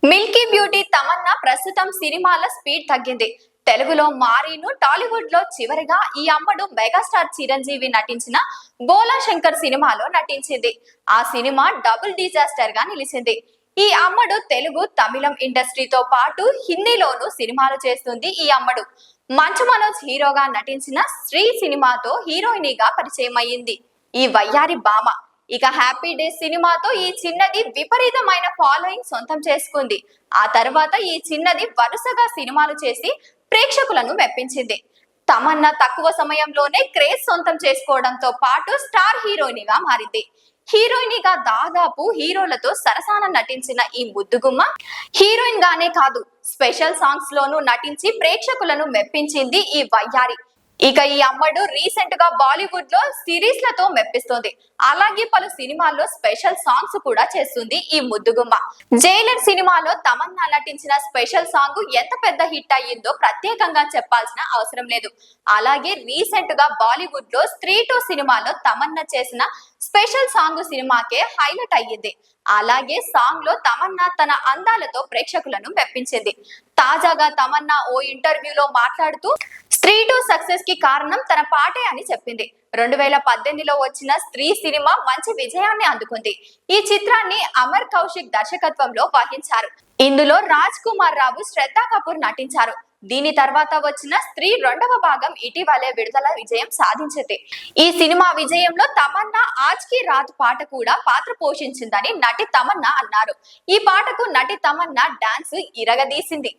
Milky beauty Tamannaah ప్రస్తుతం సినిమాల speed తగ్గింది. తెలుగులో మారీను, టాలీవుడ్ లో చివరిగా ఈ అమ్మడు మెగాస్టార్ చిరంజీవి నటించిన బోలా శంకర్ సినిమాలో నటించింది. ఆ సినిమా డబుల్ డిజాస్టర్ గా నిలిచింది. ఈ అమ్మడు తెలుగు, తమిళం ఇండస్ట్రీతో పాటు హిందీలోనూ సినిమాలు చేస్తుంది. ఈ అమ్మడు మంచు మనోజ్ హీరోగా నటించిన శ్రీ సినిమాతో హీరోయినిగా పరిచయం అయ్యింది ఈ వయ్యారి భామ. ఇక హ్యాపీ డేస్ సినిమాతో ఈ చిన్నది విపరీతమైన ఫాలోయింగ్ సొంతం చేసుకుంది. ఆ తర్వాత ఈ చిన్నది వరుసగా సినిమాలు చేసి ప్రేక్షకులను మెప్పించింది. తమన్నా తక్కువ సమయంలోనే క్రేజ్ సొంతం చేసుకోవడంతో పాటు స్టార్ హీరోయినిగా మారింది. హీరోయినిగా దాదాపు హీరోలతో సరసాన నటించిన ఈ ముద్దుగుమ్మ హీరోయిన్ గానే కాదు, స్పెషల్ సాంగ్స్ లోనూ నటించి ప్రేక్షకులను మెప్పించింది ఈ వయ్యారి. ఇక ఈ అమ్మడు రీసెంట్ గా బాలీవుడ్ లో సిరీస్ లతో మెప్పిస్తోంది. అలాగే పలు సినిమాల్లో స్పెషల్ సాంగ్స్ కూడా చేస్తుంది ఈ ముద్దుగుమ్మ. జైలర్ సినిమాలో తమన్నా నటించిన స్పెషల్ సాంగ్ ఎంత పెద్ద హిట్ అయ్యిందో ప్రత్యేకంగా చెప్పాల్సిన అవసరం లేదు. అలాగే రీసెంట్ గా బాలీవుడ్ లో స్త్రీ 2 సినిమాలో తమన్నా చేసిన స్పెషల్ సాంగ్ సినిమాకే హైలైట్ అయ్యింది. అలాగే సాంగ్ లో తమన్నా తన అందాలతో ప్రేక్షకులను మెప్పించింది. తాజాగా తమన్నా ఓ ఇంటర్వ్యూలో మాట్లాడుతూ స్త్రీ 2 సక్సెస్ కి కారణం తన పాటే అని చెప్పింది. 2018లో వచ్చిన స్త్రీ సినిమా మంచి విజయాన్ని అందుకుంది. ఈ చిత్రాన్ని అమర్ కౌశిక్ దర్శకత్వంలో వహించారు. ఇందులో రాజ్ కుమార్ రావు, శ్రద్ధా కపూర్ నటించారు. దీని తర్వాత వచ్చిన స్త్రీ 2వ భాగం ఇటీవలే విడుదల విజయం సాధించింది. ఈ సినిమా విజయంలో తమన్నా ఆజ్ కీ రాత్ పాట కూడా పాత్ర పోషించిందని నటి తమన్నా అన్నారు. ఈ పాటకు నటి తమన్నా డాన్స్ ఇరగదీసింది.